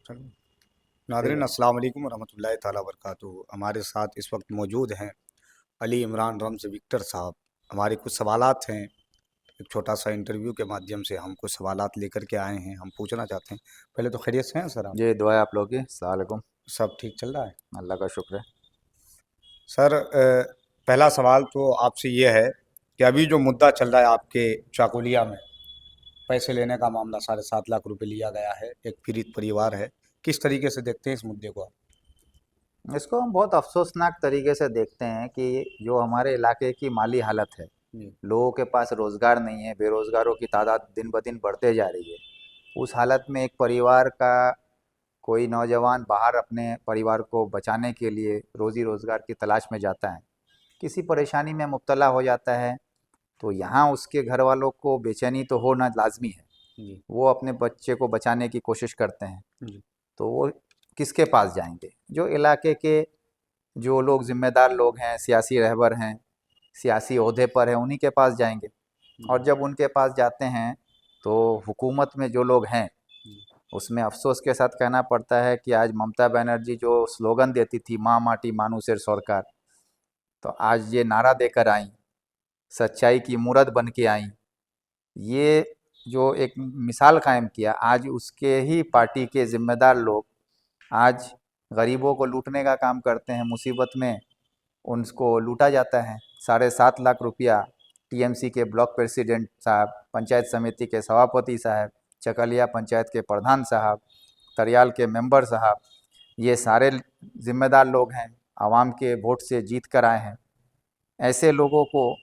Nadreen ठीक अस्सलाम वालेकुम रहमतुल्लाहि ताला बरकातुहू। हमारे साथ इस वक्त मौजूद हैं अली इमरान रमज़ विक्टर साहब। हमारे कुछ सवालात हैं, एक छोटा सा इंटरव्यू के माध्यम से हम कुछ सवालात लेकर के आए हैं, हम पूछना चाहते हैं। पहले तो खैरियत से हैं सर आप? ये दुआ है आप लोग की। अस्सलाम वालेकुम। सब ठीक चल रहा है? अल्लाह का शुक्र है। सर पहला सवाल तो आपसे ये है कि अभी जो मुद्दा चल रहा है आपके चाकुलिया में, पैसे लेने का मामला, 7.5 लाख रुपए लिया गया है, एक पीड़ित परिवार है, किस तरीके से देखते हैं इस मुद्दे को आप? इसको हम बहुत अफसोसनाक तरीके से देखते हैं कि जो हमारे इलाके की माली हालत है, जी। लोगों के पास रोज़गार नहीं है, बेरोज़गारों की तादाद दिन ब दिन बढ़ते जा रही है। उस हालत में एक परिवार का कोई नौजवान बाहर अपने परिवार को बचाने के लिए रोज़ी रोज़गार की तलाश में जाता है, किसी परेशानी में मुब्तला हो जाता है, तो यहाँ उसके घर वालों को बेचैनी तो होना लाजमी है। जी। वो अपने बच्चे को बचाने की कोशिश करते हैं, जी। तो वो किसके पास जाएंगे? जो इलाके के जो लोग ज़िम्मेदार लोग हैं, सियासी रहबर हैं, सियासी ओहदे पर हैं, उन्हीं के पास जाएंगे। और जी। जब उनके पास जाते हैं तो हुकूमत में जो लोग हैं, जी। उसमें अफसोस के साथ कहना पड़ता है कि आज ममता बनर्जी जो स्लोगन देती थी, माँ माटी मानुषेर सरकार, तो आज ये नारा देकर आई, सच्चाई की मूरत बन के आई। ये जो एक मिसाल कायम किया, आज उसके ही पार्टी के ज़िम्मेदार लोग आज गरीबों को लूटने का काम करते हैं। मुसीबत में उनको लूटा जाता है। 7.5 लाख रुपया टीएमसी के ब्लॉक प्रेसिडेंट साहब, पंचायत समिति के सभापति साहब, चकलिया पंचायत के प्रधान साहब, तरियाल के मेंबर साहब, ये सारे जिम्मेदार लोग हैं, आवाम के वोट से जीत कर आए हैं। ऐसे लोगों को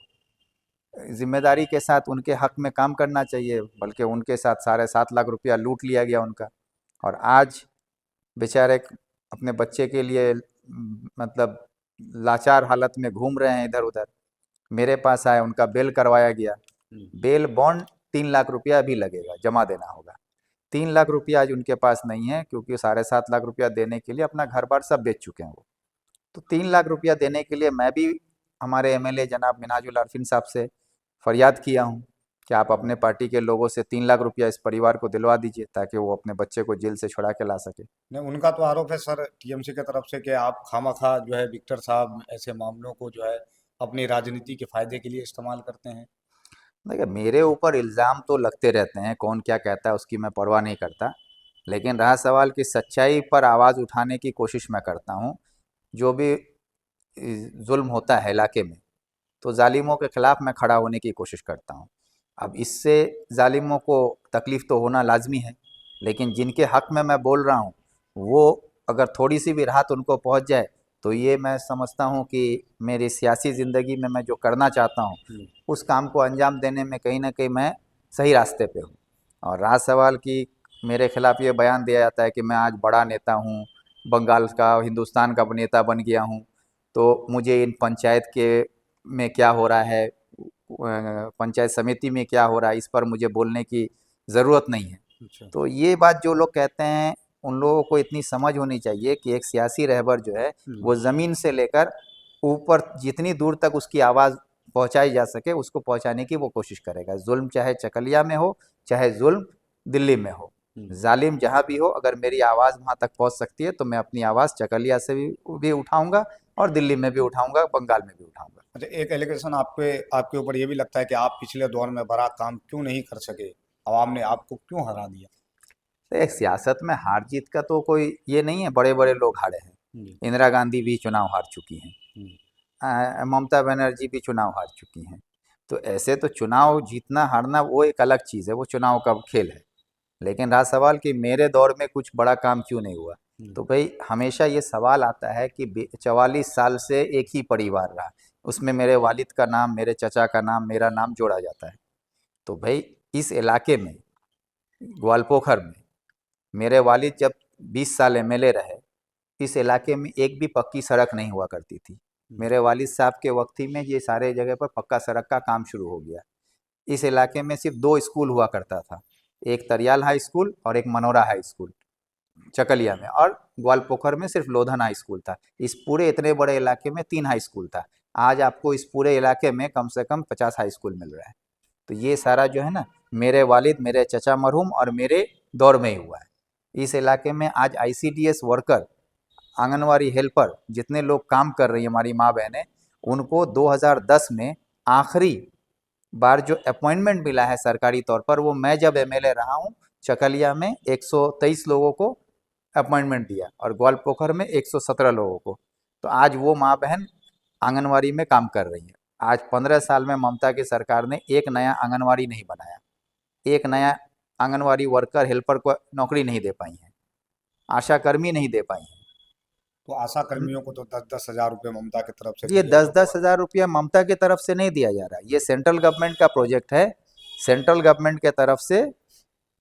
जिम्मेदारी के साथ उनके हक में काम करना चाहिए, बल्कि उनके साथ 7.5 लाख रुपया लूट लिया गया उनका। और आज बेचारे अपने बच्चे के लिए मतलब लाचार हालत में घूम रहे हैं इधर उधर। मेरे पास आए, उनका बेल करवाया गया। जी। बेल बॉन्ड 3 लाख रुपया भी लगेगा, जमा देना होगा। 3 लाख रुपया आज उनके पास नहीं है, क्योंकि 7.5 लाख रुपया देने के लिए अपना घर बार सब बेच चुके हैं वो। तो 3 लाख रुपया देने के लिए मैं भी हमारे एमएलए जनाब मिनाजुल अरफिन साहब से फरियाद किया हूँ कि आप अपने पार्टी के लोगों से 3 लाख रुपया इस परिवार को दिलवा दीजिए, ताकि वो अपने बच्चे को जेल से छुड़ा के ला सके। नहीं, उनका तो आरोप है सर टीएमसी की तरफ से कि आप खामखा जो है विक्टर साहब ऐसे मामलों को जो है अपनी राजनीति के फायदे के लिए इस्तेमाल करते हैं। देखिए, मेरे ऊपर इल्ज़ाम तो लगते रहते हैं, कौन क्या कहता है उसकी मैं परवाह नहीं करता। लेकिन रहा सवाल कि सच्चाई पर आवाज़ उठाने की कोशिश मैं करता हूँ। जो भी जुल्म होता है इलाके में, तो जालिमों के खिलाफ मैं खड़ा होने की कोशिश करता हूँ। अब इससे जालिमों को तकलीफ़ तो होना लाजमी है, लेकिन जिनके हक में मैं बोल रहा हूँ, वो अगर थोड़ी सी भी राहत उनको पहुँच जाए, तो ये मैं समझता हूँ कि मेरी सियासी ज़िंदगी में मैं जो करना चाहता हूँ, जी। उस काम को अंजाम देने में कहीं न कहीं मैं सही रास्ते पे हूँ। और रहा सवाल कि मेरे खिलाफ़ ये बयान दिया जाता है कि मैं आज बड़ा नेता हूँ, बंगाल का, हिंदुस्तान का नेता बन गया हूँ, तो मुझे इन पंचायत के में क्या हो रहा है, पंचायत समिति में क्या हो रहा है, इस पर मुझे बोलने की ज़रूरत नहीं है। अच्छा। तो ये बात जो लोग कहते हैं, उन लोगों को इतनी समझ होनी चाहिए कि एक सियासी रहबर जो है, हम्म। वो ज़मीन से लेकर ऊपर जितनी दूर तक उसकी आवाज़ पहुंचाई जा सके, उसको पहुंचाने की वो कोशिश करेगा। जुल्म चाहे चकलिया में हो, चाहे जुल्म दिल्ली में हो, हम्म। जालिम जहाँ भी हो, अगर मेरी आवाज़ वहाँ तक पहुँच सकती है, तो मैं अपनी आवाज़ चकलिया से भी उठाऊंगा, और दिल्ली में भी उठाऊंगा, बंगाल में भी उठाऊंगा। अच्छा, एक एलिगेशन आपके आपके ऊपर ये भी लगता है कि आप पिछले दौर में बड़ा काम क्यों नहीं कर सके, आवाम ने आपको क्यों हरा दिया? तो एक सियासत में हार जीत का तो कोई ये नहीं है, बड़े बड़े लोग हारे हैं। जी। इंदिरा गांधी भी चुनाव हार चुकी हैं, हम्म। ममता बनर्जी भी चुनाव हार चुकी हैं। तो ऐसे तो चुनाव जीतना हारना वो एक अलग चीज़ है, वो चुनाव का खेल है। लेकिन रहा सवाल कि मेरे दौर में कुछ बड़ा काम क्यों नहीं हुआ, हम्म। तो भाई हमेशा ये सवाल आता है कि 44 साल से एक ही परिवार रहा, उसमें मेरे वालिद का नाम, मेरे चचा का नाम, मेरा नाम जोड़ा जाता है। तो भाई इस इलाके में, ग्वालपोखर में, मेरे वालिद जब 20 साल एमएलए रहे, इस इलाके में एक भी पक्की सड़क नहीं हुआ करती थी। हम्म। मेरे वालिद साहब के वक्त ही में ये सारे जगह पर पक्का सड़क का काम शुरू हो गया। इस इलाके में सिर्फ 2 स्कूल हुआ करता था, एक तरियाल हाई स्कूल और एक मनोरा हाई स्कूल चकलिया में, और ग्वालपोखर में सिर्फ लोधन हाई स्कूल था। इस पूरे इतने बड़े इलाके में 3 हाई स्कूल था। आज आपको इस पूरे इलाके में कम से कम 50 हाई स्कूल मिल रहा है। तो ये सारा जो है ना, मेरे वालिद, मेरे चचा मरहूम और मेरे दौर में ही हुआ है। इस इलाके में आज आईसीडीएस वर्कर, आंगनवाड़ी हेल्पर जितने लोग काम कर रही हैं हमारी माँ बहनें, उनको 2010 में आखिरी बार जो अपॉइंटमेंट मिला है सरकारी तौर पर, वो मैं जब एमएलए रहा हूँ, चकलिया में 123 लोगों को अपॉइंटमेंट दिया और ग्वालपोखर में 117 लोगों को। तो आज वो माँ बहन आंगनवाड़ी में काम कर रही है। आज 15 साल में ममता की सरकार ने एक नया आंगनवाड़ी नहीं बनाया, एक नया आंगनवाड़ी वर्कर हेल्पर को नौकरी नहीं दे पाई है, आशा कर्मी नहीं दे पाई है। तो आशा कर्मियों को तो 10-10 हज़ार रुपये ममता की तरफ से ये दिए दस जो दस हजार रुपया ममता की तरफ से नहीं दिया जा रहा, ये सेंट्रल गवर्नमेंट का प्रोजेक्ट है। सेंट्रल गवर्नमेंट के तरफ से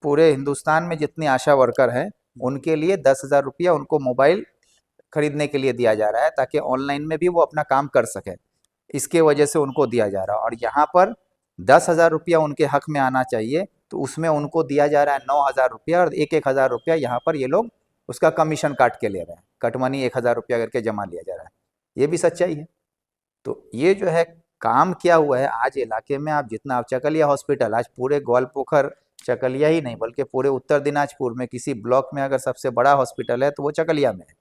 पूरे हिंदुस्तान में जितनी आशा वर्कर हैं उनके लिए 10,000 रुपया उनको मोबाइल खरीदने के लिए दिया जा रहा है, ताकि ऑनलाइन में भी वो अपना काम कर सकें। इसके वजह से उनको दिया जा रहा है। और यहाँ पर 10,000 रुपया उनके हक में आना चाहिए, तो उसमें उनको दिया जा रहा है 9,000 रुपया, और 1-1 हज़ार रुपया यहाँ पर ये लोग उसका कमीशन काट के ले रहे हैं। कटमनी 1,000 रुपया करके जमा लिया जा रहा है। ये भी सच्चाई है। तो ये जो है काम किया हुआ है आज इलाके में। आप जितना, आप चकलिया हॉस्पिटल आज पूरे ग्वालपोखर, चकलिया ही नहीं बल्कि पूरे उत्तर दिनाजपुर में किसी ब्लॉक में अगर सबसे बड़ा हॉस्पिटल है तो वो चकलिया में है।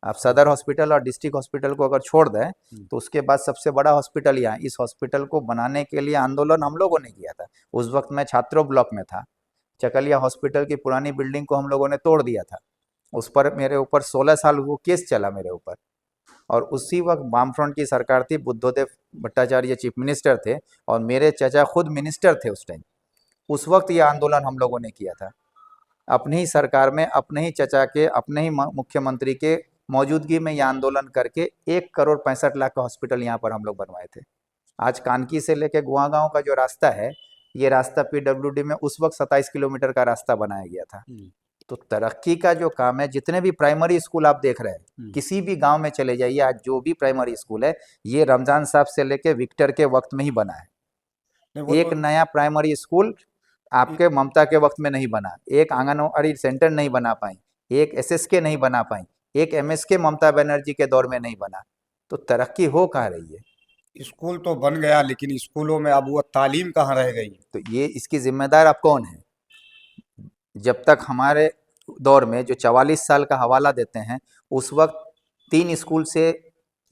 आप सदर हॉस्पिटल और डिस्ट्रिक्ट हॉस्पिटल को अगर छोड़ दें तो उसके बाद सबसे बड़ा हॉस्पिटल यहाँ। इस हॉस्पिटल को बनाने के लिए आंदोलन हम लोगों ने किया था। उस वक्त मैं छात्रों ब्लॉक में था। चकलिया हॉस्पिटल की पुरानी बिल्डिंग को हम लोगों ने तोड़ दिया था। उस पर मेरे ऊपर 16 साल वो केस चला मेरे ऊपर। और उसी वक्त वामफ्रंट की सरकार थी, बुद्धदेव भट्टाचार्य चीफ मिनिस्टर थे और मेरे चचा खुद मिनिस्टर थे उस टाइम। उस वक्त ये आंदोलन हम लोगों ने किया था। अपनी ही सरकार में, अपने ही चचा के, अपने ही मुख्यमंत्री के मौजूदगी में ये आंदोलन करके 1,65,00,000 का हॉस्पिटल यहाँ पर हम लोग बनवाए थे। आज कानकी से लेके गुआगांव का जो रास्ता है, ये रास्ता पीडब्ल्यूडी में उस वक्त 27 किलोमीटर का रास्ता बनाया गया था। तो तरक्की का जो काम है, जितने भी प्राइमरी स्कूल आप देख रहे हैं, किसी भी गांव में चले जाइए, आज जो भी प्राइमरी स्कूल है ये रमजान साहब से लेके विक्टर के वक्त में ही बना है। एक नया प्राइमरी स्कूल आपके ममता के वक्त में नहीं बना, एक आंगनवाड़ी सेंटर नहीं बना पाई, एक एसएसके नहीं बना पाई, एक एमएसके ममता बनर्जी के दौर में नहीं बना। तो तरक्की हो कहाँ रही है? स्कूल तो बन गया लेकिन स्कूलों में अब वो तालीम कहाँ रह गई? तो ये इसकी जिम्मेदार आप कौन है? जब तक हमारे दौर में जो 44 साल का हवाला देते हैं, उस वक्त 3 स्कूल से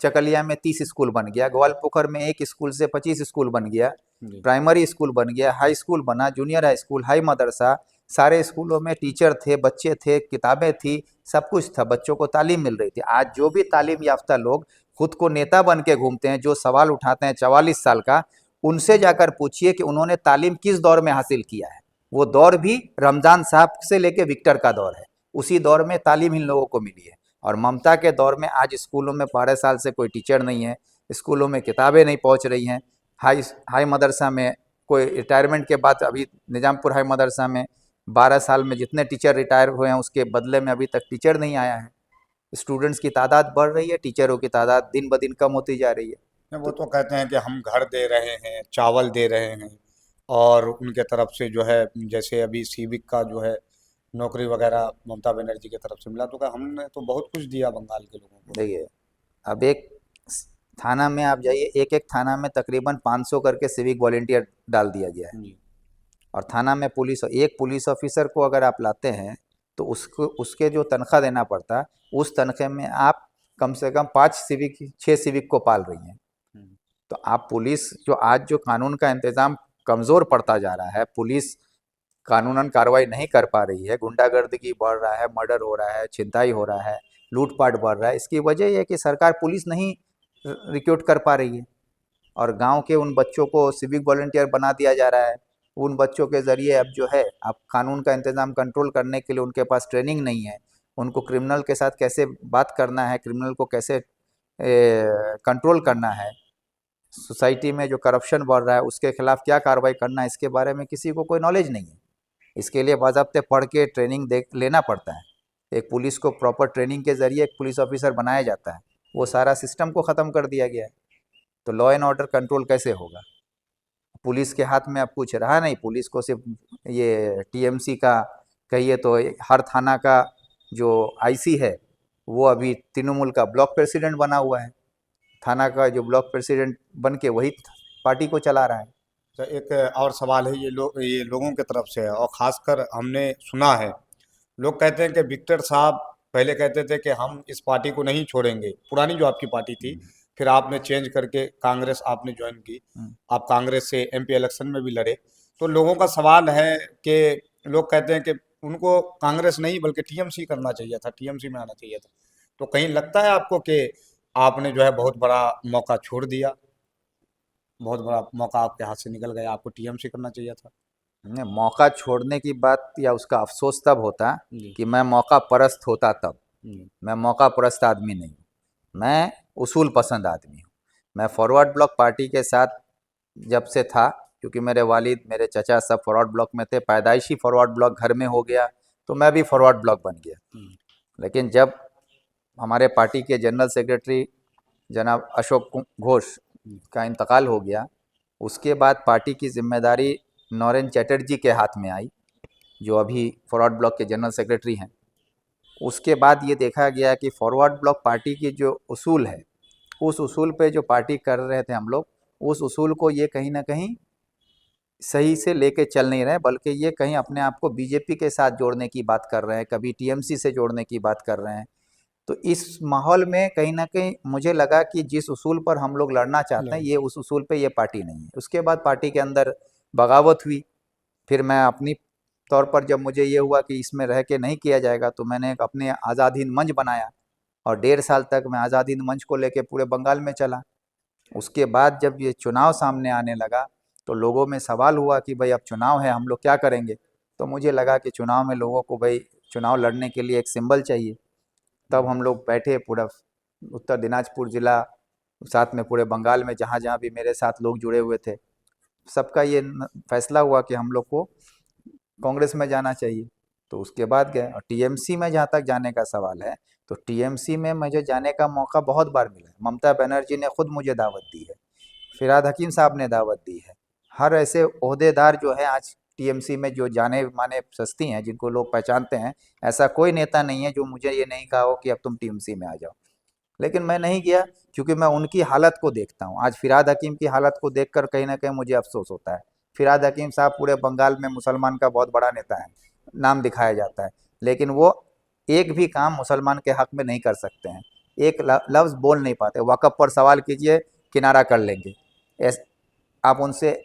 चकलिया में 30 स्कूल बन गया, ग्वालपोखर में 1 स्कूल से 25 स्कूल बन गया, प्राइमरी स्कूल बन गया, हाई स्कूल बना, जूनियर हाई स्कूल, हाई मदरसा, सारे स्कूलों में टीचर थे, बच्चे थे, किताबें थी, सब कुछ था, बच्चों को तालीम मिल रही थी। आज जो भी तालीम याफ्ता लोग खुद को नेता बन के घूमते हैं, जो सवाल उठाते हैं 44 साल का, उनसे जाकर पूछिए कि उन्होंने तालीम किस दौर में हासिल किया है। वो दौर भी रमजान साहब से लेके विक्टर का दौर है, उसी दौर में तालीम इन लोगों को मिली है। और ममता के दौर में आज स्कूलों में 12 साल से कोई टीचर नहीं है, स्कूलों में किताबें नहीं पहुंच रही हैं। हाई मदरसा में कोई रिटायरमेंट के बाद, अभी निजामपुर हाई मदरसा में 12 साल में जितने टीचर रिटायर हुए हैं उसके बदले में अभी तक टीचर नहीं आया है। स्टूडेंट्स की तादाद बढ़ रही है, टीचरों की तादाद दिन ब दिन कम होती जा रही है। वो तो कहते हैं कि हम घर दे रहे हैं, चावल दे रहे हैं, और उनके तरफ से जो है जैसे अभी सिविक का जो है नौकरी वगैरह ममता बनर्जी की तरफ से मिला, तो क्या हमने तो बहुत कुछ दिया बंगाल के लोगों को। देखिए, अब एक थाना में आप जाइए, एक एक थाना में तकरीबन 500 करके सिविक वॉलेंटियर डाल दिया गया है। और थाना में एक पुलिस ऑफिसर को अगर आप लाते हैं तो उसको, उसके जो तनख्वाह देना पड़ता है, उस तनख्वाह में आप कम से कम 6 सिविक को पाल रही हैं। तो आप पुलिस जो आज जो कानून का इंतज़ाम कमज़ोर पड़ता जा रहा है, पुलिस कानूनन कार्रवाई नहीं कर पा रही है, गुंडागर्दी बढ़ रहा है, मर्डर हो रहा है, छिनताई हो रहा है, लूटपाट बढ़ रहा है। इसकी वजह यह है कि सरकार पुलिस नहीं रिक्रूट कर पा रही है और गांव के उन बच्चों को सिविक वॉलंटियर बना दिया जा रहा है। उन बच्चों के ज़रिए अब जो है, अब कानून का इंतज़ाम कंट्रोल करने के लिए उनके पास ट्रेनिंग नहीं है, उनको क्रिमिनल के साथ कैसे बात करना है, क्रिमिनल को कैसे कंट्रोल करना है, सोसाइटी में जो करप्शन बढ़ रहा है उसके खिलाफ क्या कार्रवाई करना है, इसके बारे में किसी को कोई नॉलेज नहीं है। इसके लिए बाज़ाब्ते पढ़ के ट्रेनिंग लेना पड़ता है। एक पुलिस को प्रॉपर ट्रेनिंग के ज़रिए एक पुलिस ऑफिसर बनाया जाता है, वो सारा सिस्टम को ख़त्म कर दिया गया है। तो लॉ एंड ऑर्डर कंट्रोल कैसे होगा? पुलिस के हाथ में अब कुछ रहा नहीं। पुलिस को सिर्फ ये टीएमसी का कहिए तो हर थाना का जो आईसी है वो अभी तृणमूल का ब्लॉक प्रेसिडेंट बना हुआ है। थाना का जो ब्लॉक प्रेसिडेंट बन के वही पार्टी को चला रहा है। तो एक और सवाल है, ये लोगों की तरफ से है, और ख़ासकर हमने सुना है लोग कहते हैं कि विक्टर साहब पहले कहते थे कि हम इस पार्टी को नहीं छोड़ेंगे, पुरानी जो आपकी पार्टी थी, हम्म, फिर आपने चेंज करके कांग्रेस आपने ज्वाइन की, हम्म। आप कांग्रेस से एमपी इलेक्शन में भी लड़े। तो लोगों का सवाल है कि लोग कहते हैं कि उनको कांग्रेस नहीं बल्कि टीएमसी करना चाहिए था, टीएमसी में आना चाहिए था। तो कहीं लगता है आपको कि आपने जो है बहुत बड़ा मौका छोड़ दिया, बहुत बड़ा मौका आपके हाथ से निकल गया, आपको टीएमसी करना चाहिए था? नहीं, मौका छोड़ने की बात या उसका अफसोस तब होता जी। कि मैं मौका परस्त होता तब। जी। मैं मौका परस्त आदमी नहीं हूँ, मैं उसूल पसंद आदमी हूँ। मैं फॉरवर्ड ब्लॉक पार्टी के साथ जब से था, क्योंकि मेरे वालिद मेरे चचा सब फॉरवर्ड ब्लॉक में थे, पैदाइशी फॉरवर्ड ब्लॉक घर में हो गया, तो मैं भी फॉरवर्ड ब्लॉक बन गया। हम्म। लेकिन जब हमारे पार्टी के जनरल सेक्रेटरी जनाब अशोक घोष हम्म। का इंतकाल हो गया, उसके बाद पार्टी की जिम्मेदारी नौरेन चैटर्जी के हाथ में आई, जो अभी फॉरवर्ड ब्लॉक के जनरल सेक्रेटरी हैं। उसके बाद ये देखा गया कि फॉरवर्ड ब्लॉक पार्टी की जो उसूल है, उस उसूल पे जो पार्टी कर रहे थे हम लोग, उस उसूल को ये कहीं ना कहीं सही से लेके चल नहीं रहे, बल्कि ये कहीं अपने आप को बीजेपी के साथ जोड़ने की बात कर रहे हैं, कभी टीएमसी से जोड़ने की बात कर रहे हैं। तो इस माहौल में कहीं न कहीं मुझे लगा कि जिस उसूल पर हम लोग लड़ना चाहते हैं, नहीं। ये उस उसूल पे ये पार्टी नहीं है। उसके बाद पार्टी के अंदर बगावत हुई। फिर मैं अपनी तौर पर जब मुझे ये हुआ कि इसमें रह के नहीं किया जाएगा, तो मैंने एक अपने आज़ाद हिंद मंच बनाया और 1.5 साल तक मैं आज़ाद हिंद मंच को लेके पूरे बंगाल में चला। उसके बाद जब ये चुनाव सामने आने लगा, तो लोगों में सवाल हुआ कि भाई अब चुनाव है, हम लोग क्या करेंगे? तो मुझे लगा कि चुनाव में लोगों को भाई चुनाव लड़ने के लिए एक सिंबल चाहिए। तब हम लोग बैठे, पूरा उत्तर दिनाजपुर ज़िला, साथ में पूरे बंगाल में जहाँ जहाँ भी मेरे साथ लोग जुड़े हुए थे, सबका ये फैसला हुआ कि हम लोग को कांग्रेस में जाना चाहिए। तो उसके बाद गए, और टीएमसी में जहाँ तक जाने का सवाल है, तो टीएमसी में मुझे जाने का मौका बहुत बार मिला है। ममता बनर्जी ने खुद मुझे दावत दी है, फिरहाद हकीम साहब ने दावत दी है। हर ऐसे ओहदेदार जो है आज टीएमसी में, जो जाने माने सस्ती हैं, जिनको लोग पहचानते हैं, ऐसा कोई नेता नहीं है जो मुझे ये नहीं कहा हो कि अब तुम टीएमसी में आ जाओ। लेकिन मैं नहीं गया, क्योंकि मैं उनकी हालत को देखता हूँ। आज फिरहाद हकीम की हालत को देखकर कहीं ना कहीं मुझे अफसोस होता है। फिरहाद हकीम साहब पूरे बंगाल में मुसलमान का बहुत बड़ा नेता है, नाम दिखाया जाता है, लेकिन वो एक भी काम मुसलमान के हक में नहीं कर सकते हैं। एक लफ्ज़ बोल नहीं पाते। वक़्फ़ पर सवाल कीजिए, किनारा कर लेंगे। ऐस आप उनसे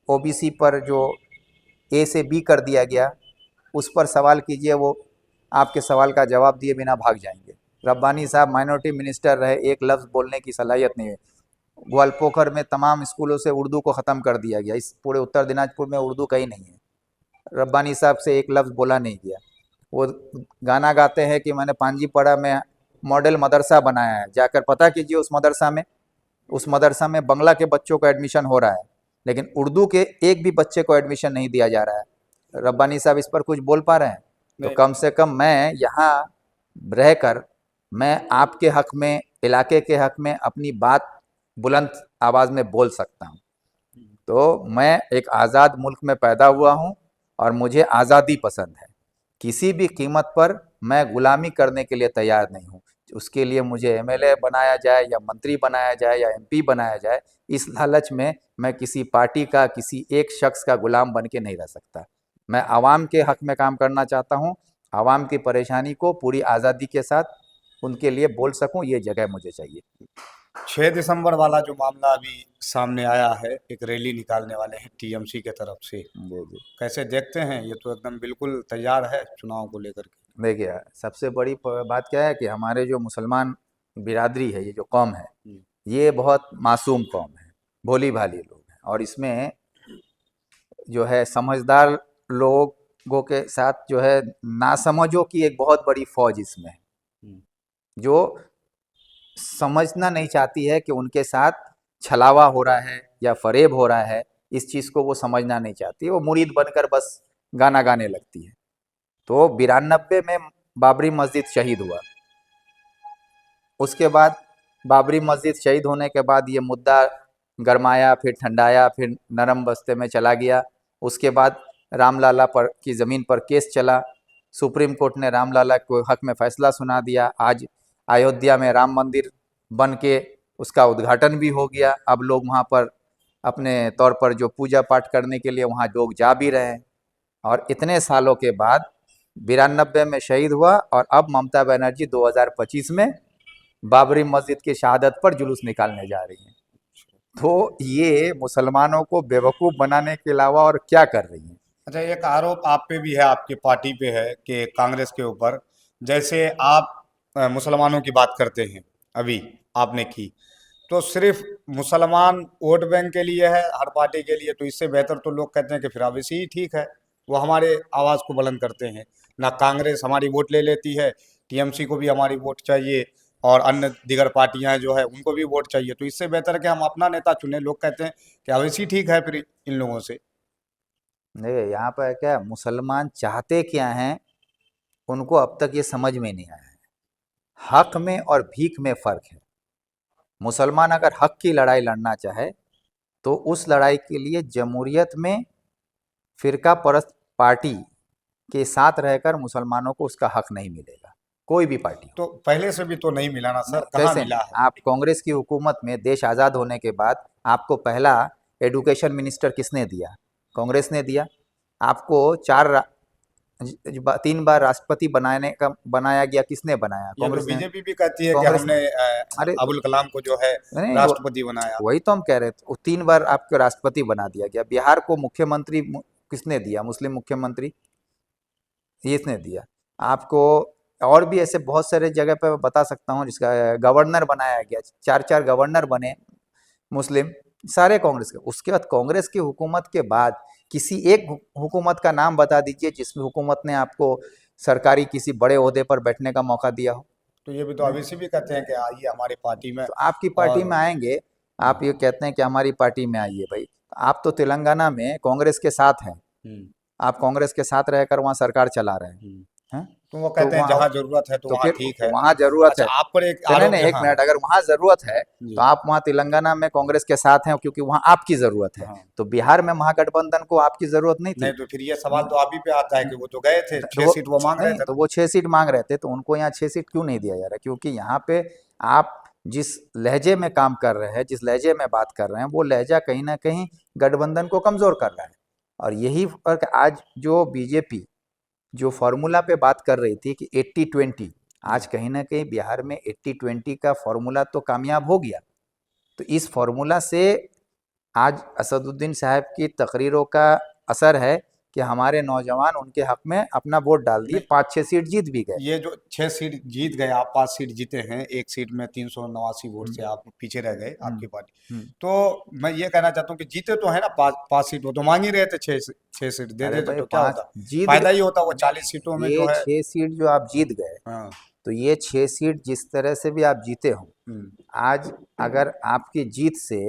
ओबीसी पर जो ए से बी कर दिया गया, उस पर सवाल कीजिए, वो आपके सवाल का जवाब दिए बिना भाग जाएंगे। रब्बानी साहब माइनॉरिटी मिनिस्टर रहे, एक लफ्ज़ बोलने की सलाहियत नहीं है। ग्वालपोखर में तमाम स्कूलों से उर्दू को ख़त्म कर दिया गया, इस पूरे उत्तर दिनाजपुर में उर्दू कहीं नहीं है। रब्बानी साहब से एक लफ्ज़ बोला नहीं गया। वो गाना गाते हैं कि मैंने पांजीपड़ा में मॉडल मदरसा बनाया है, जाकर पता कीजिए उस मदरसा में बंगला के बच्चों का एडमिशन हो रहा है, लेकिन उर्दू के एक भी बच्चे को एडमिशन नहीं दिया जा रहा है। रब्बानी साहब इस पर कुछ बोल पा रहे हैं? तो नहीं। कम से कम मैं यहाँ रहकर मैं आपके हक में, इलाके के हक में अपनी बात बुलंद आवाज़ में बोल सकता हूँ। तो मैं एक आज़ाद मुल्क में पैदा हुआ हूँ और मुझे आज़ादी पसंद है। किसी भी कीमत पर मैं गुलामी करने के लिए तैयार नहीं हूँ। उसके लिए मुझे एमएलए बनाया जाए या मंत्री बनाया जाए या एमपी बनाया जाए, इस लालच में मैं किसी पार्टी का, किसी एक शख्स का गुलाम बन के नहीं रह सकता। मैं आवाम के हक में काम करना चाहता हूँ, आवाम की परेशानी को पूरी आज़ादी के साथ उनके लिए बोल सकूँ, ये जगह मुझे चाहिए। 6 दिसंबर वाला जो मामला अभी सामने आया है, एक रैली निकालने वाले हैं टीएमसी के तरफ से, जी, जी। कैसे देखते हैं? ये तो एकदम बिल्कुल तैयार है चुनाव को लेकर के। देखिए, सबसे बड़ी बात क्या है कि हमारे जो मुसलमान बिरादरी है, ये जो कौम है, हम्म। ये बहुत मासूम कौम है, भोली भाली लोग हैं, और इसमें जो है समझदार लोगों के साथ जो है नासमझों की एक बहुत बड़ी फौज इसमें है, हम्म। जो समझना नहीं चाहती है कि उनके साथ छलावा हो रहा है या फरेब हो रहा है। इस चीज़ को वो समझना नहीं चाहती, वो मुरीद बनकर बस गाना गाने लगती है। तो 92 में बाबरी मस्जिद शहीद हुआ। उसके बाद बाबरी मस्जिद शहीद होने के बाद ये मुद्दा गरमाया, फिर ठंडाया, फिर नरम बस्ते में चला गया। उसके बाद रामलला पर की ज़मीन पर केस चला। सुप्रीम कोर्ट ने रामलला को हक में फैसला सुना दिया। आज अयोध्या में राम मंदिर बन के उसका उद्घाटन भी हो गया। अब लोग वहाँ पर अपने तौर पर जो पूजा पाठ करने के लिए वहाँ लोग जा भी रहे हैं। और इतने सालों के बाद 92 में शहीद हुआ और अब ममता बनर्जी 2025 में बाबरी मस्जिद की शहादत पर जुलूस निकालने जा रही हैं। तो ये मुसलमानों को बेवकूफ़ बनाने के अलावा और क्या कर रही हैं? अच्छा, एक आरोप आप पे भी है, आपकी पार्टी पे है कि कांग्रेस के ऊपर, जैसे आप मुसलमानों की बात करते हैं, अभी आपने की, तो सिर्फ मुसलमान वोट बैंक के लिए है, हर पार्टी के लिए, तो इससे बेहतर तो लोग कहते हैं कि फिर अवैसी ही ठीक है, वो हमारे आवाज़ को बुलंद करते हैं। ना कांग्रेस हमारी वोट ले लेती है, टीएमसी को भी हमारी वोट चाहिए, और अन्य दीगर पार्टियां जो है उनको भी वोट चाहिए, तो इससे बेहतर है कि हम अपना नेता चुने। लोग कहते हैं कि अवैसी ठीक है फिर इन लोगों से। देखिए यहाँ पर क्या मुसलमान चाहते क्या हैं, उनको अब तक ये समझ में नहीं आया है। हक में और भीख में फ़र्क है। मुसलमान अगर हक की लड़ाई लड़ना चाहे तो उस लड़ाई के लिए जमहूरियत में फ़िरका परस्त पार्टी के साथ रहकर मुसलमानों को उसका हक नहीं मिलेगा, कोई भी पार्टी हो। तो पहले से भी तो नहीं मिला ना नहीं, सर, कहाँ कैसे नहीं? मिला है? आप कांग्रेस की हुकूमत में देश आज़ाद होने के बाद आपको पहला एजुकेशन मिनिस्टर किसने दिया? कांग्रेस ने दिया। आपको 3 बार राष्ट्रपति बनाया गया, किसने बनाया? ये तो कांग्रेस ने। बीजेपी भी कहती है कि कांग्रेस ने। हमने अरे तो अबुल कलाम को जो है नहीं, राष्ट्रपति बनाया। वही तो हम कह रहे थे, वो 3 बार आपको राष्ट्रपति बना दिया गया। बिहार को मुख्यमंत्री किसने दिया? मुस्लिम मुख्यमंत्री, ये इसने दिया आपको। और भी ऐसे बहुत सारे जगह पे मैं बता सकता हूँ, जिसका गवर्नर बनाया गया, 4-4 गवर्नर बने मुस्लिम, सारे कांग्रेस के। उसके बाद कांग्रेस की हुकूमत के बाद किसी एक हुकूमत का नाम बता दीजिए जिसमें हुकूमत ने आपको सरकारी किसी बड़े ओहदे पर बैठने का मौका दिया हो। तो ये भी तो हैं? अवैसी भी कहते हैं कि आइए हमारी पार्टी में। तो आपकी पार्टी और में आएंगे, आप ये कहते हैं कि हमारी पार्टी में आइए भाई। आप तो तेलंगाना में कांग्रेस के साथ हैं, हम्म, आप कांग्रेस के साथ रहकर वहाँ सरकार चला रहे हैं। हम्म। हैं? तो वो तो कहते हैं वहाँ जहाँ जरूरत है तो तो वहाँ फिर ठीक है। वहाँ ज़रूरत अच्छा, है। आप पर एक नहीं आरोप नहीं, एक यहाँ मिनट, है। अगर वहाँ ज़रूरत है तो जी। आप वहाँ तेलंगाना में कांग्रेस के साथ हैं क्योंकि वहाँ आपकी ज़रूरत है। हाँ। तो बिहार में महागठबंधन को आपकी ज़रूरत नहीं नहीं थी। तो फिर ये सवाल हम्म, तो आप ही पे आता है कि वो तो गए थे, तो 6 सीट वो मांग रहे नहीं, थे तो ना। वो 6 सीट मांग रहे थे, तो उनको यहाँ 6 सीट क्यों नहीं दिया जा रहा? क्योंकि यहाँ पे आप जिस लहजे में काम कर रहे हैं, जिस लहजे में बात कर रहे हैं, वो लहजा कहीं ना कहीं गठबंधन को कमज़ोर कर रहा है। और यही फर्क आज जो बीजेपी जो फॉर्मूला पे बात कर रही थी कि 80-20, आज कहीं ना कहीं बिहार में 80-20 का फॉर्मूला तो कामयाब हो गया। तो इस फॉर्मूला से आज असदुद्दीन साहब की तकरीरों का असर है कि हमारे नौजवान उनके हक में अपना वोट डाल दिए, नहीं, 5-6 सीट जीत भी गए। ये जो 6 सीट जीत गए, आप 5 सीट जीते हैं, एक सीट में 389 वोट हम्म, से आप पीछे रह गए, हम्म, आपकी पार्टी। हम्म। तो मैं ये कहना चाहता हूँ कि जीते तो है ना, 5 5 सीट, वो तो मांग ही रहे थे, 6 6 सीट दे अरे देते भाई तो क्या पांच होता? जीत फायदा गए। ही होता, वो नहीं 40 सीटों में नहीं, जो ये है। 6 सीट जो आप जीत गए, हाँ। तो ये 6 सीट जिस तरह से भी आप जीते हो, हम्म। आज अगर आपकी जीत से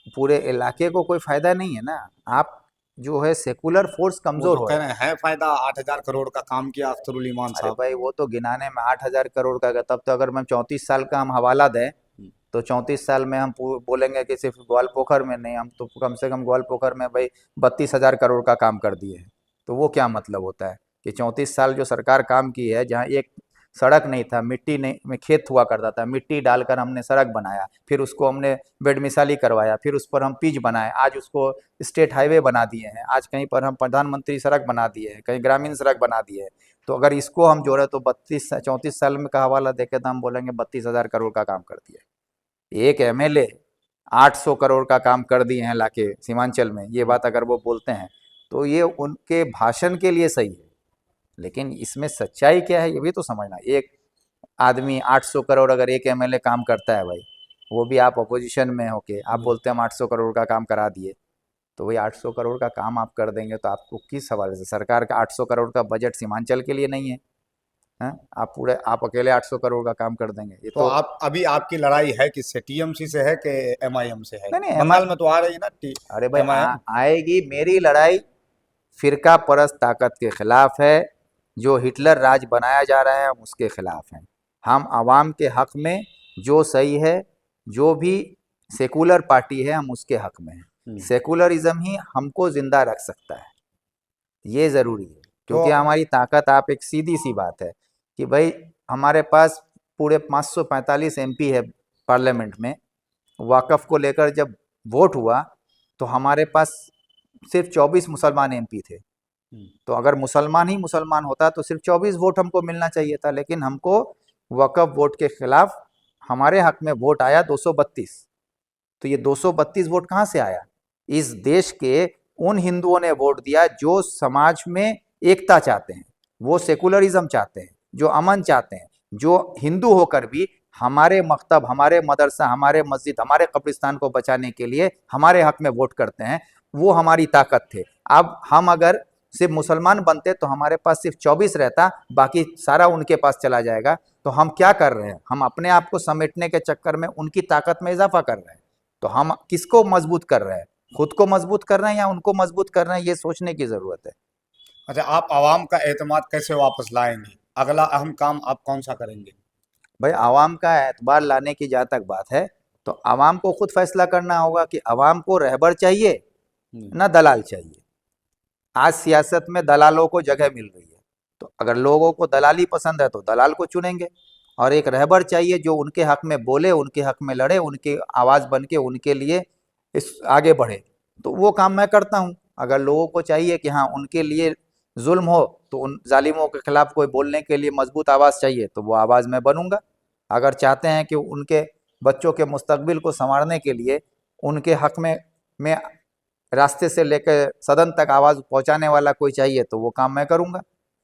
पूरे इलाके को कोई फायदा नहीं है ना। आप जो है सेकुलर फोर्स वो कमजोर तो हो कह रहा रहे है। हैं फायदा, 8,000 करोड़ का काम किया अख्तरुल ईमान अरे साहब भाई ने। वो तो गिनाने में 8,000 करोड़ का, तब तो अगर मैं 34 साल का हम हवाला दें हम्म। तो 34 साल में हम बोलेंगे कि सिर्फ ग्वालपोखर में नहीं, हम तो कम से कम ग्वालपोखर में भाई 32,000 करोड़ का काम कर दिए हैं। तो वो क्या मतलब होता है कि 34 साल जो सरकार काम की है, जहाँ एक सड़क नहीं था, मिट्टी नहीं में खेत हुआ करता था, मिट्टी डालकर हमने सड़क बनाया, फिर उसको हमने बेडमिसाली करवाया, फिर उस पर हम पिच बनाए, आज उसको स्टेट हाईवे बना दिए हैं, आज कहीं पर हम प्रधानमंत्री सड़क बना दिए हैं, कहीं ग्रामीण सड़क बना दिए हैं। तो अगर इसको हम जोड़े तो 34 साल में का हवाला देके तो हम बोलेंगे 32,000 करोड़ का काम कर दिया। एक एमएलए 800 करोड़ का काम कर दिए हैं लाके सीमांचल में, ये बात अगर वो बोलते हैं तो ये उनके भाषण के लिए सही है, लेकिन इसमें सच्चाई क्या है ये भी तो समझना। एक आदमी 800 करोड़ अगर एक एमएलए काम करता है भाई, वो भी आप अपोजिशन में होके आप जी। बोलते हैं हम 800 करोड़ का काम करा दिए, तो वही 800 करोड़ का काम आप कर देंगे तो आपको किस हवाले से? सरकार का 800 करोड़ का बजट सीमांचल के लिए नहीं है। हैं? आप अकेले 800 करोड़ का काम कर देंगे, ये तो तो। आप अभी आपकी लड़ाई है किससे, टीएमसी से है कि एमआईएम से है? नहीं नहीं, बंगाल में तो आ रही है ना टी अरे भाई एमआईएम। आएगी। मेरी लड़ाई फिरका परस्त ताकत के खिलाफ है, जो हिटलर राज बनाया जा रहा है हम उसके खिलाफ हैं। हम आवाम के हक में जो सही है, जो भी सेकुलर पार्टी है हम उसके हक में हैं। हम्म। सेकुलरिज्म ही हमको जिंदा रख सकता है, ये ज़रूरी है। तो क्योंकि हमारी ताकत, आप एक सीधी सी बात है कि भाई हमारे पास पूरे 545 एमपी है पार्लियामेंट में। वाकफ़ को लेकर जब वोट हुआ तो हमारे पास सिर्फ 24 मुसलमान एमपी थे। तो अगर मुसलमान ही मुसलमान होता तो सिर्फ 24 वोट हमको मिलना चाहिए था, लेकिन हमको वक्फ वोट के खिलाफ हमारे हक में वोट आया 232। तो ये 232 वोट कहाँ से आया? इस देश के उन हिंदुओं ने वोट दिया जो समाज में एकता चाहते हैं, वो सेकुलरिज्म चाहते हैं, जो अमन चाहते हैं, जो हिंदू होकर भी हमारे मकतब, हमारे मदरसा, हमारे मस्जिद, हमारे कब्रिस्तान को बचाने के लिए हमारे हक में वोट करते हैं। वो हमारी ताकत थे। अब हम अगर सिर्फ मुसलमान बनते तो हमारे पास सिर्फ 24 रहता, बाकी सारा उनके पास चला जाएगा। तो हम क्या कर रहे हैं? हम अपने आप को समेटने के चक्कर में उनकी ताकत में इजाफा कर रहे हैं। तो हम किसको मजबूत कर रहे हैं? खुद को मजबूत कर रहे हैं या उनको मजबूत कर रहे हैं, ये सोचने की जरूरत है। अच्छा, आप आवाम का एतमाद कैसे वापस लाएंगे? अगला अहम काम आप कौन सा करेंगे? भाई, आवाम का एतबार लाने की जहाँ तक बात है, तो आवाम को खुद फैसला करना होगा कि आवाम को रहबर चाहिए ना दलाल चाहिए। आज सियासत में दलालों को जगह मिल रही है, तो अगर लोगों को दलाली पसंद है तो दलाल को चुनेंगे, और एक रहबर चाहिए जो उनके हक में बोले, उनके हक में लड़े, उनकी आवाज़ बन के उनके लिए इस आगे बढ़े। तो वो काम मैं करता हूँ। अगर लोगों को चाहिए कि हाँ उनके लिए जुल्म हो, तो उन जालिमों के खिलाफ कोई बोलने के लिए मजबूत आवाज़ चाहिए, तो वो आवाज़ मैं बनूंगा। अगर चाहते हैं कि उनके बच्चों के मुस्तकबिल को संवारने के लिए उनके हक में रास्ते से लेकर सदन तक आवाज़ पहुंचाने वाला कोई चाहिए, तो वो काम मैं करूंगा।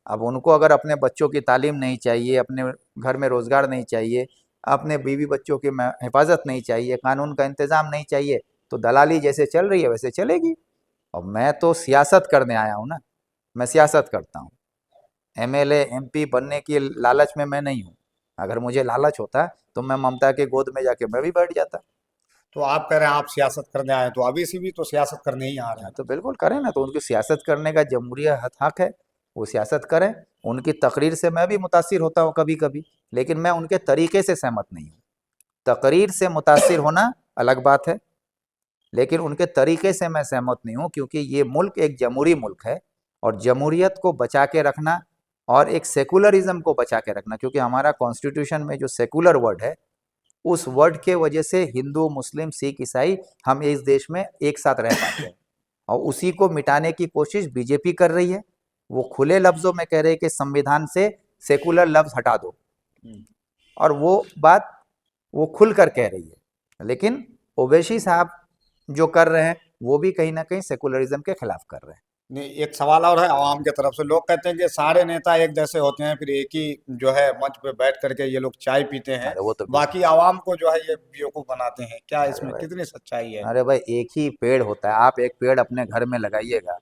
अब उनको अगर अपने बच्चों की तालीम नहीं चाहिए, अपने घर में रोज़गार नहीं चाहिए, अपने बीवी बच्चों की हिफाजत नहीं चाहिए, कानून का इंतज़ाम नहीं चाहिए, तो दलाली जैसे चल रही है वैसे चलेगी। और मैं तो सियासत करने आया हूँ ना, मैं सियासत करता हूँ। एमएलए एमपी बनने की लालच में मैं नहीं हूँ। अगर मुझे लालच होता तो मैं ममता के गोद में जाके मैं भी बैठ जाता। तो आप कह रहे हैं आप सियासत करने आए हैं, तो अभी से भी तो सियासत करने ही आ रहे हाँ, हैं। तो बिल्कुल करें ना, तो उनकी सियासत करने का जमहूरी हक है, वो सियासत करें। उनकी तकरीर से मैं भी मुतासिर होता हूँ कभी कभी, लेकिन मैं उनके तरीके से सहमत नहीं हूँ। तकरीर से मुतासिर होना अलग बात है, लेकिन उनके तरीके से मैं सहमत नहीं हूँ, क्योंकि ये मुल्क एक जमहूरी मुल्क है, और जमहूरियत को बचा के रखना और एक सेकुलरिज्म को बचा के रखना, क्योंकि हमारा कॉन्स्टिट्यूशन में जो सेकुलर वर्ड है, उस वर्ड के वजह से हिंदू, मुस्लिम, सिख, ईसाई हम इस देश में एक साथ रह पाते हैं। और उसी को मिटाने की कोशिश बीजेपी कर रही है। वो खुले लफ्जों में कह रहे हैं कि संविधान से सेकुलर लफ्ज हटा दो, और वो बात वो खुल कर कह रही है। लेकिन ओवैसी साहब जो कर रहे हैं वो भी कहीं ना कहीं सेकुलरिज्म के खिलाफ कर रहे हैं। नहीं, एक सवाल और है आवाम की तरफ से। लोग कहते हैं कि सारे नेता एक जैसे होते हैं, फिर एक ही जो है मंच पे बैठ करके ये लोग चाय पीते हैं, अरे वो तो बाकी आवाम को जो है ये बेवकूफ बनाते हैं। क्या अरे इसमें भाई, कितनी सच्चाई है? अरे भाई, एक ही पेड़ होता है। आप एक पेड़ अपने घर में लगाइएगा,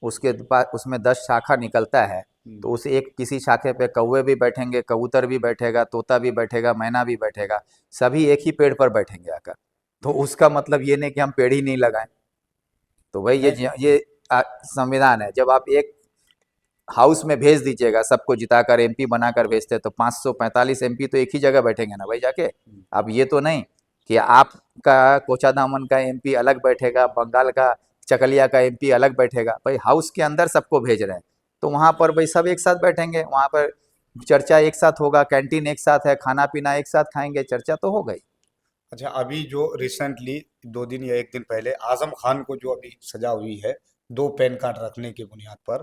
उसके बाद उसमें 10 शाखा निकलता है, हम्म। तो उस एक किसी शाखे पे कौवे भी बैठेंगे, कबूतर भी बैठेगा, तोता भी बैठेगा, मैना भी बैठेगा, सभी एक ही पेड़ पर बैठेंगे आकर। तो उसका मतलब ये नहीं कि हम पेड़ ही नहीं लगाएं। तो भाई नहीं। संविधान है। जब आप एक हाउस में भेज दीजिएगा, सबको जिताकर एमपी बनाकर भेजते हैं, तो 545 एमपी तो एक ही जगह बैठेंगे ना भाई जाके। अब ये तो नहीं कि आपका कोचाधामन का एमपी अलग बैठेगा, बंगाल का चकलिया का एमपी अलग बैठेगा। भाई हाउस के अंदर सबको भेज रहे हैं, तो वहाँ पर भाई सब एक साथ बैठेंगे, वहाँ पर चर्चा एक साथ होगा, कैंटीन एक साथ है, खाना पीना एक साथ खाएंगे, चर्चा तो हो गई। अच्छा, अभी जो रिसेंटली 2 दिन या एक दिन पहले आजम खान को जो अभी सजा हुई है, 2 पैन कार्ड रखने की बुनियाद पर,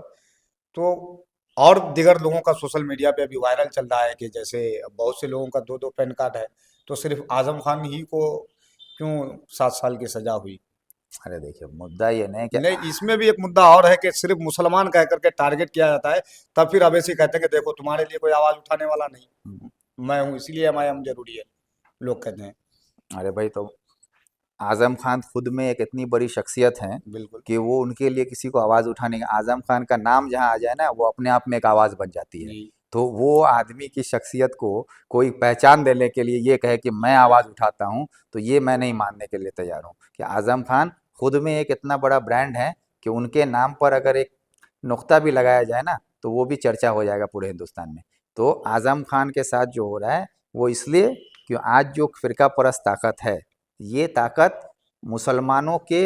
तो और दिगर लोगों का सोशल मीडिया पे अभी वायरल चल रहा है कि जैसे बहुत से लोगों का 2 पैन कार्ड है, तो सिर्फ आजम खान ही को क्यों 7 साल की सजा हुई? अरे देखिए, मुद्दा ये नहीं कि नहीं, इसमें भी एक मुद्दा और है कि सिर्फ मुसलमान कह करके टारगेट किया जाता है। तब फिर अवैसी कहते हैं कि देखो तुम्हारे लिए कोई आवाज उठाने वाला नहीं, मैं हूँ इसलिए एमआईएम जरूरी है, लोग कहते हैं। अरे भाई, तो आजम खान खुद में एक इतनी बड़ी शख्सियत हैं बिल्कुल। कि वो उनके लिए किसी को आवाज़ उठाने का, आजम खान का नाम जहाँ आ जाए ना, वो अपने आप में एक आवाज़ बन जाती है। जी। तो वो आदमी की शख्सियत को कोई पहचान देने के लिए ये कहे कि मैं आवाज़ उठाता हूँ, तो ये मैं नहीं मानने के लिए तैयार हूँ कि आजम खान खुद में एक इतना बड़ा ब्रांड है कि उनके नाम पर अगर एक नुक्ता भी लगाया जाए ना, तो वो भी चर्चा हो जाएगा पूरे हिंदुस्तान में। तो आजम खान के साथ जो हो रहा है वो इसलिए कि आज जो फिरका परस्त ताकत है, ये ताकत मुसलमानों के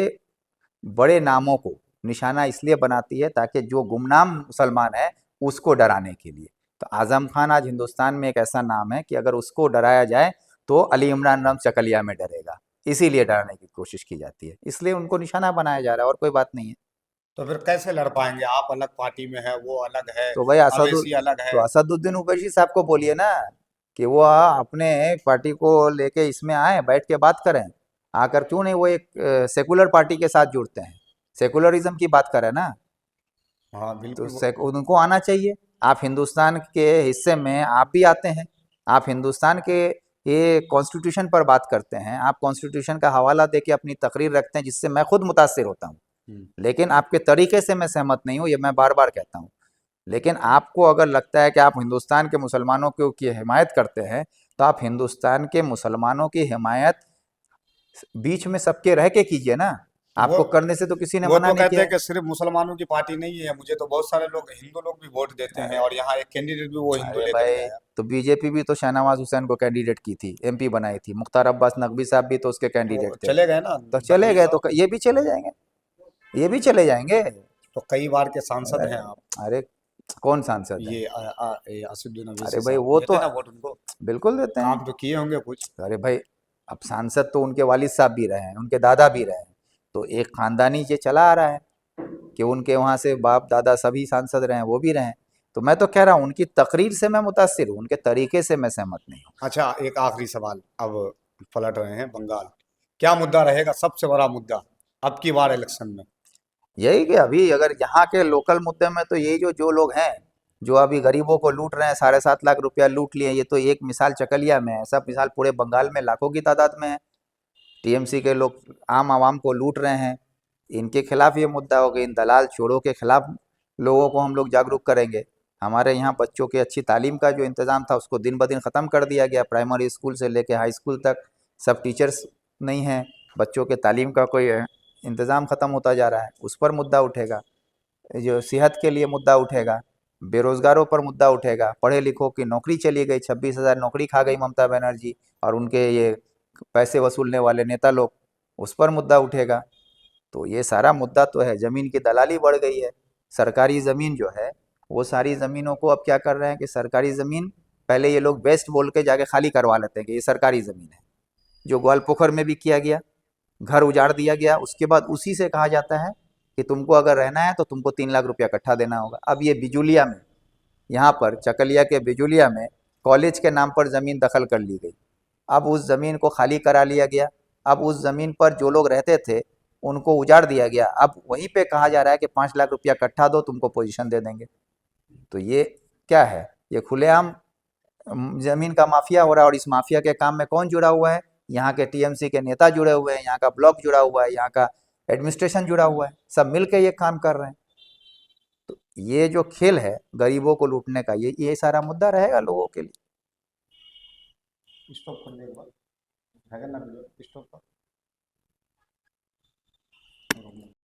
बड़े नामों को निशाना इसलिए बनाती है ताकि जो गुमनाम मुसलमान है उसको डराने के लिए। तो आजम खान आज हिंदुस्तान में एक ऐसा नाम है कि अगर उसको डराया जाए तो अली इमरान रम चकलिया में डरेगा, इसीलिए डराने की कोशिश की जाती है, इसलिए उनको निशाना बनाया जा रहा है, और कोई बात नहीं है। तो फिर कैसे लड़ पाएंगे? आप अलग पार्टी में है, वो अलग है, तो भाई अवैसी अलग है। असदुद्दीन ओवैसी साहब को बोलिए ना कि वो अपने पार्टी को लेके इसमें आए, बैठ के बात करें। आकर क्यों नहीं वो एक सेकुलर पार्टी के साथ जुड़ते हैं, सेकुलरिज्म की बात करें ना। हाँ तो बिल्कुल उनको आना चाहिए। आप हिंदुस्तान के हिस्से में आप भी आते हैं, आप हिंदुस्तान के ये कॉन्स्टिट्यूशन पर बात करते हैं, आप कॉन्स्टिट्यूशन का हवाला दे के अपनी तकरीर रखते हैं, जिससे मैं खुद मुतासिर होता हूँ। हम्म। लेकिन आपके तरीके से मैं सहमत नहीं हूँ, ये मैं बार बार कहता हूँ। लेकिन आपको अगर लगता है कि आप हिंदुस्तान के मुसलमानों की हिमायत करते हैं, तो आप हिंदुस्तान के मुसलमानों की हिमायत बीच में सबके रह के कीजिए ना। वो आपको करने से तो किसी ने वो मना तो नहीं कहते किया हैं है। कि सिर्फ मुसलमानों की पार्टी नहीं है, मुझे तो बहुत सारे लोग, हिंदू लोग भी वोट देते हैं, और यहाँ एक कैंडिडेट भी वो हिंदू अरे लेकर के भाई, आया। तो बीजेपी भी तो शाहनवाज हुसैन को कैंडिडेट की थी, एमपी बनाई थी। मुख्तार अब्बास नकवी साहब भी तो उसके कैंडिडेट वो थे। चले गए ना, तो चले नकवी गए, तो साहब। ये भी चले जाएंगे, ये भी चले जाएंगे। तो कई बार के सांसद अरे, हैं आप। अरे कौन सांसद है? ये असदुद्दीन अरे अवैसी भाई साहब वो तो देते ना वोट उनको। बिल्कुल देते हैं। काम तो किए होंगे कुछ। अरे भाई, अब सांसद तो उनके वालिद साहब भी रहे हैं, उनके दादा भी रहे हैं। तो एक खानदानी ये चला आ रहा है कि उनके वहाँ से बाप दादा सभी सांसद रहे हैं, वो भी रहे हैं। तो मैं तो कह रहा हूँ उनकी तकरीर से मैं मुतासिर हूँ, उनके तरीके से मैं सहमत नहीं हूँ। अच्छा, एक आखिरी सवाल अब, पलट रहे हैं बंगाल। क्या मुद्दा रहेगा सबसे बड़ा मुद्दा अब की बार इलेक्शन में? यही कि अभी अगर यहाँ के लोकल मुद्दे में तो यही जो जो लोग हैं, जो अभी गरीबों को लूट रहे हैं, 7.5 लाख रुपया लूट लिए, ये तो एक मिसाल चकलिया में है। ऐसा मिसाल पूरे बंगाल में लाखों की तादाद में है। टीएमसी के लोग आम आवाम को लूट रहे हैं, इनके खिलाफ ये मुद्दा होगा। इन दलाल चोरों के खिलाफ लोगों को हम लोग जागरूक करेंगे। हमारे यहाँ बच्चों की अच्छी तालीम का जो इंतज़ाम था उसको दिन ब दिन ख़त्म कर दिया गया। प्राइमरी स्कूल से लेके हाई स्कूल तक सब टीचर्स नहीं हैं, बच्चों के तालीम का कोई इंतज़ाम ख़त्म होता जा रहा है, उस पर मुद्दा उठेगा। जो सेहत के लिए मुद्दा उठेगा, बेरोज़गारों पर मुद्दा उठेगा, पढ़े लिखों की नौकरी चली गई, 26,000 नौकरी खा गई ममता बनर्जी और उनके ये पैसे वसूलने वाले नेता लोग, उस पर मुद्दा उठेगा। तो ये सारा मुद्दा तो है, ज़मीन की दलाली बढ़ गई है। सरकारी ज़मीन जो है, वो सारी ज़मीनों को अब क्या कर रहे हैं कि सरकारी ज़मीन पहले ये लोग वेस्ट बोल के जाके खाली करवा लेते हैं कि ये सरकारी ज़मीन है, जो ग्वालपोखर में भी किया गया। घर उजाड़ दिया गया, उसके बाद उसी से कहा जाता है कि तुमको अगर रहना है तो तुमको 3 लाख रुपया कट्ठा देना होगा। अब ये बिजुलिया में, यहाँ पर चकलिया के बिजुलिया में कॉलेज के नाम पर ज़मीन दखल कर ली गई। अब उस ज़मीन को खाली करा लिया गया। अब उस ज़मीन पर जो लोग रहते थे उनको उजाड़ दिया गया। अब वहीं पे कहा जा रहा है कि 5 लाख रुपया कट्ठा दो, तुमको पोजीशन दे देंगे। तो ये क्या है? ये खुलेआम ज़मीन का माफिया हो रहा है। और इस माफिया के काम में कौन जुड़ा हुआ है? यहाँ के टीएमसी के नेता जुड़े हुए हैं, यहाँ का ब्लॉक जुड़ा हुआ है, यहाँ का एडमिनिस्ट्रेशन जुड़ा हुआ है, सब मिलकर ये काम कर रहे हैं। तो ये जो खेल है गरीबों को लूटने का, ये सारा मुद्दा रहेगा लोगों के लिए। स्टॉप करने के बाद है ना, स्टॉप